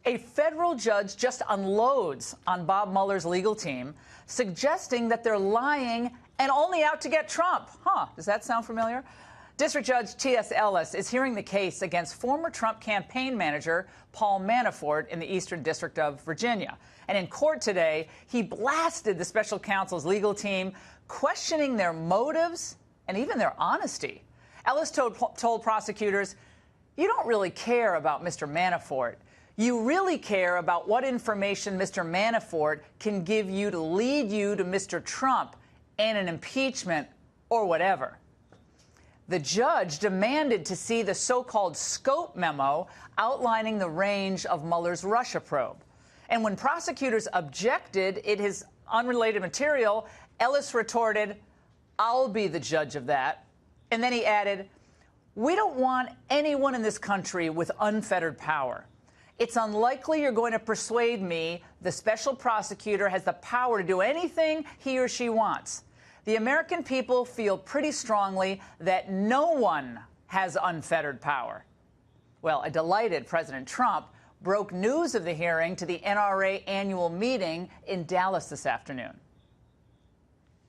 A federal judge just unloads on Bob Mueller's legal team, suggesting that they're lying and only out to get Trump. Does that sound familiar? District Judge T.S. Ellis is hearing the case against former Trump campaign manager Paul Manafort in the Eastern District of Virginia. And in court today, he blasted the special counsel's legal team, questioning their motives and even their honesty. Ellis told prosecutors, "You don't really care about Mr. Manafort. You really care about what information Mr. Manafort can give you to lead you to Mr. Trump and an impeachment or whatever." The judge demanded to see the so-called scope memo outlining the range of Mueller's Russia probe. And when prosecutors objected it is unrelated material, Ellis retorted, "I'll be the judge of that." And then he added, "We don't want anyone in this country with unfettered power. It's unlikely you're going to persuade me the special prosecutor has the power to do anything he or she wants. The American people feel pretty strongly that no one has unfettered power." Well, a delighted President Trump broke news of the hearing to the NRA annual meeting in Dallas this afternoon.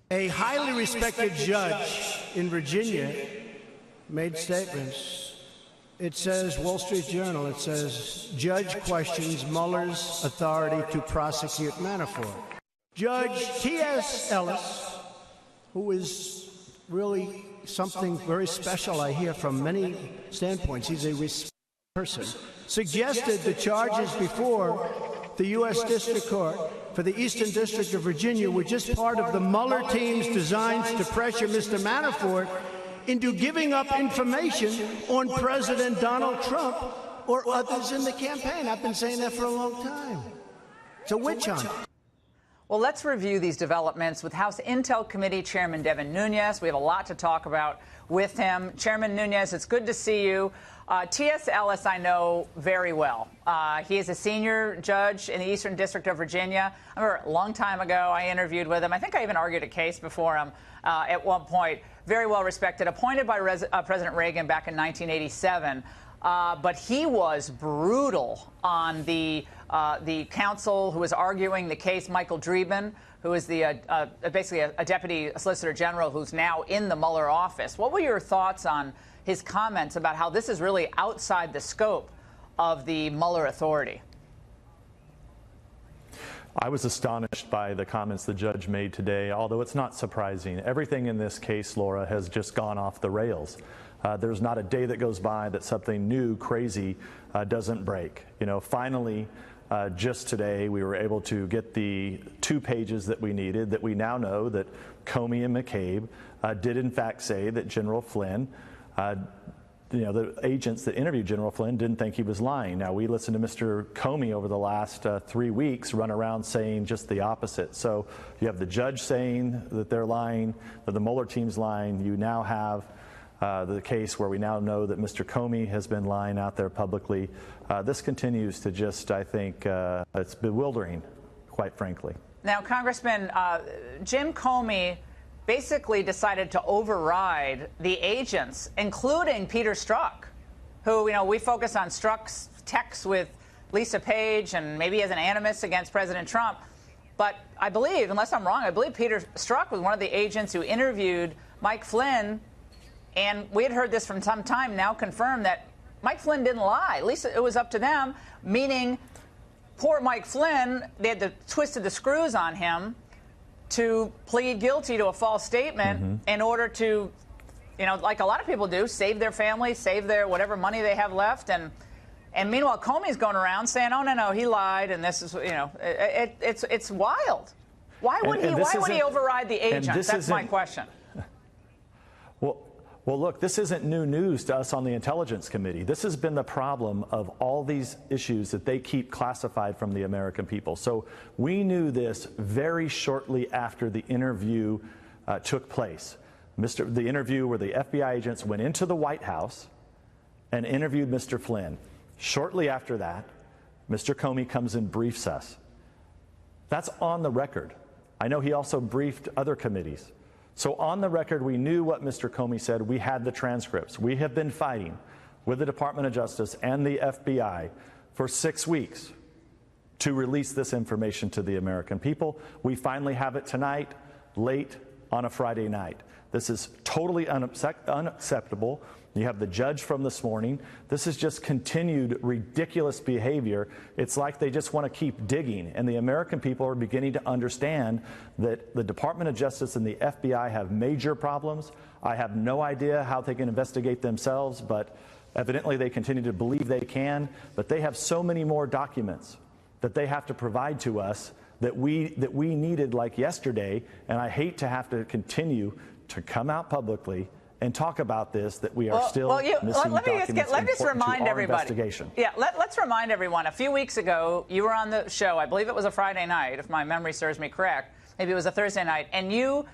A highly respected judge in Virginia made statements. It says, Wall Street Journal, it says, "Judge questions Mueller's authority to prosecute Manafort." Judge T.S. Ellis, who is really something very special, I hear from many standpoints, he's a respected person, suggested the charges before the U.S. District Court for the Eastern District of Virginia were just part of the Mueller team's designs to pressure Mr. Manafort into giving up information on President Donald Trump or others in the campaign. I've been saying that for a long time. It's a witch hunt. Well, let's review these developments with House Intel Committee Chairman Devin Nunes. We have a lot to talk about with him. Chairman Nunes, it's good to see you. T.S. Ellis, I know very well. He is a senior judge in the Eastern District of Virginia. I remember a long time ago I interviewed with him. I think I even argued a case before him at one point. Very well respected, appointed by President Reagan back in 1987. But he was brutal on the counsel who was arguing the case, Michael Dreeben, who is the basically a deputy solicitor general who's now in the Mueller office. What were your thoughts on his comments about how this is really outside the scope of the Mueller authority? I was astonished by the comments the judge made today, although it's not surprising. Everything in this case, Laura, has just gone off the rails. There's not a day that goes by that something new, crazy, doesn't break. You know, finally, just today, we were able to get the 2 pages that we needed, that we now know that Comey and McCabe did in fact say that General Flynn, the agents that interviewed General Flynn didn't think he was lying. Now, we listened to Mr. Comey over the last 3 weeks run around saying just the opposite. So you have the judge saying that they're lying, that the Mueller team's lying. You now have the case where we now know that Mr. Comey has been lying out there publicly. This continues to just, I think, it's bewildering, quite frankly. Now, Congressman, Jim Comey basically decided to override the agents, including Peter Strzok, who, we focus on Strzok's texts with Lisa Page and maybe as an animus against President Trump. But I believe, unless I'm wrong, I believe Peter Strzok was one of the agents who interviewed Mike Flynn. And we had heard this from some time, now confirmed that Mike Flynn didn't lie. At least it was up to them, meaning poor Mike Flynn, they had twisted the screws on him to plead guilty to a false statement in order to, like a lot of people do, save their family, save their whatever money they have left. And meanwhile, Comey's going around saying, oh, no, he lied. And this is, it's wild. Why would he override the agent? That's my question. Well, look, this isn't new news to us on the Intelligence Committee. This has been the problem of all these issues that they keep classified from the American people. So we knew this very shortly after the interview took place. The interview where the FBI agents went into the White House and interviewed Mr. Flynn. Shortly after that, Mr. Comey comes and briefs us. That's on the record. I know he also briefed other committees. So on the record, we knew what Mr. Comey said. We had the transcripts. We have been fighting with the Department of Justice and the FBI for 6 weeks to release this information to the American people. We finally have it tonight, late on a Friday night. This is totally unacceptable. You have the judge from this morning. This is just continued ridiculous behavior. It's like they just want to keep digging, and the American people are beginning to understand that the Department of Justice and the FBI have major problems. I have no idea how they can investigate themselves, but evidently they continue to believe they can. But they have so many more documents that they have to provide to us that we needed like yesterday, and I hate to have to continue to come out publicly and talk about this, that we are still missing documents important to our investigation. Yeah, let's remind everyone. A few weeks ago, you were on the show. I believe it was a Friday night, if my memory serves me correct. Maybe it was a Thursday night. And you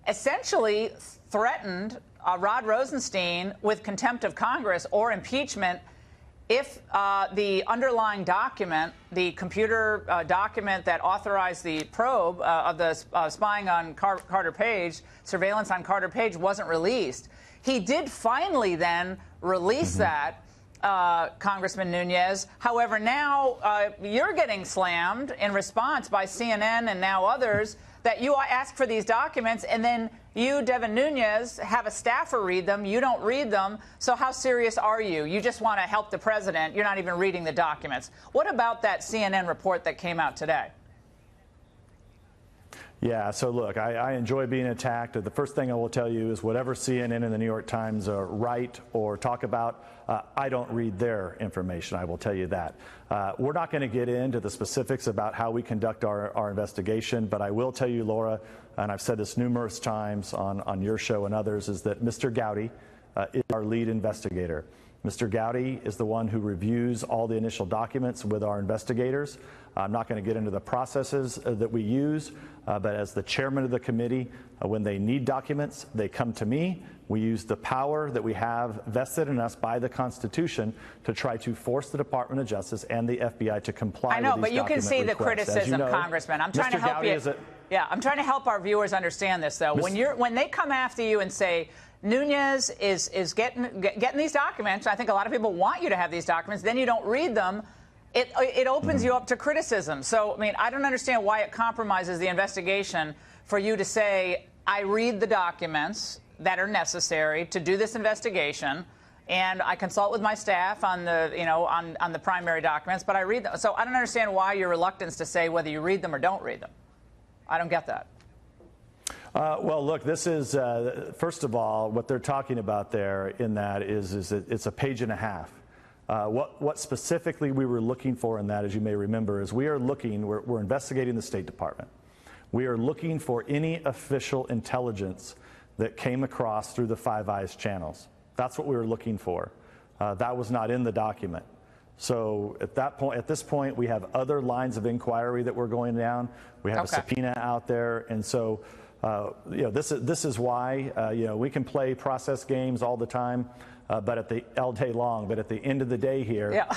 essentially threatened Rod Rosenstein with contempt of Congress or impeachment if the underlying document, the computer document that authorized the probe of the spying on Carter Page, surveillance on Carter Page, wasn't released. He did finally then release that, Congressman Nunes. However, now you're getting slammed in response by CNN and now others that you ask for these documents, and then you, Devin Nunes, have a staffer read them. You don't read them. So how serious are you? You just want to help the president. You're not even reading the documents. What about that CNN report that came out today? Yeah, so look, I enjoy being attacked. The first thing I will tell you is whatever CNN and the New York Times write or talk about, I don't read their information. I will tell you that. We're not going to get into the specifics about how we conduct our investigation, but I will tell you, Laura, and I've said this numerous times on your show and others, is that Mr. Gowdy is our lead investigator. Mr. Gowdy is the one who reviews all the initial documents with our investigators. I'm not going to get into the processes that we use, but as the chairman of the committee, when they need documents, they come to me. We use the power that we have vested in us by the Constitution to try to force the Department of Justice and the FBI to comply with these document requests. I know, but you can see the criticism, Congressman. I'm trying to help you. Yeah, I'm trying to help our viewers understand this, though. When they come after you and say, Nunes is getting these documents, I think a lot of people want you to have these documents, then you don't read them, it opens you up to criticism. So, I mean, I don't understand why it compromises the investigation for you to say, I read the documents that are necessary to do this investigation, and I consult with my staff on the, on the primary documents, but I read them. So I don't understand why your reluctance to say whether you read them or don't read them. I don't get that. Well, look, this is, first of all, what they're talking about there in that is it's a page and a half. What specifically we were looking for in that, as you may remember, is we're investigating the State Department. We are looking for any official intelligence that came across through the Five Eyes channels. That's what we were looking for. That was not in the document. So at this point, we have other lines of inquiry that we're going down. We have a subpoena out there, and so this is why we can play process games all the time, but all day long. But at the end of the day here,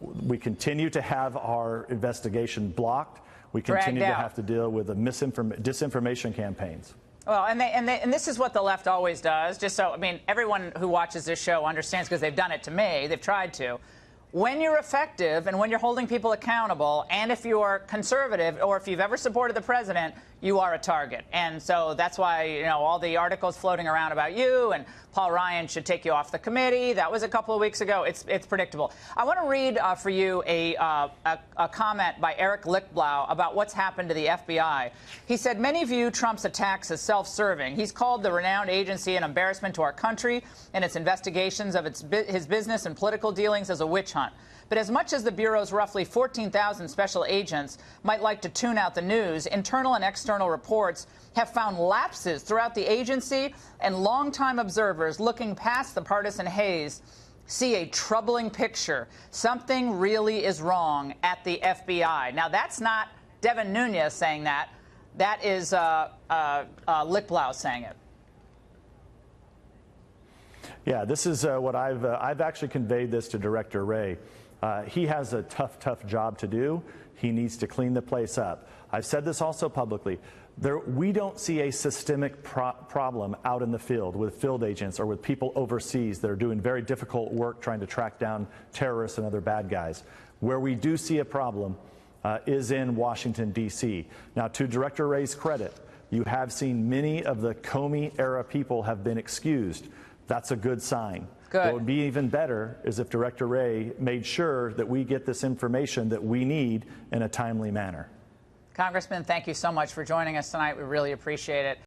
we continue to have our investigation blocked. We continue to have to deal with the disinformation campaigns. Well, and this is what the left always does. Just so, I mean, everyone who watches this show understands, because they've done it to me. They've tried to. When you're effective and when you're holding people accountable, and if you're conservative or if you've ever supported the president, you are a target. And so that's why, all the articles floating around about you and Paul Ryan should take you off the committee. That was a couple of weeks ago. It's predictable. I want to read for you a comment by Eric Lichtblau about what's happened to the FBI. He said, many view Trump's attacks as self-serving. He's called the renowned agency an embarrassment to our country and its investigations of his business and political dealings as a witch hunt. But as much as the Bureau's roughly 14,000 special agents might like to tune out the news, internal and external reports have found lapses throughout the agency, and longtime observers looking past the partisan haze see a troubling picture. Something really is wrong at the FBI. Now, that's not Devin Nunes saying that. That is Lichtblau saying it. Yeah, this is what I've actually conveyed this to Director Wray. He has a tough job to do. He needs to clean the place up. I've said this also publicly. We don't see a systemic problem out in the field with field agents or with people overseas that are doing very difficult work trying to track down terrorists and other bad guys. Where we do see a problem is in Washington, D.C. Now, to Director Wray's credit, you have seen many of the Comey-era people have been excused. That's a good sign. Good. What would be even better is if Director Wray made sure that we get this information that we need in a timely manner. Congressman, thank you so much for joining us tonight. We really appreciate it.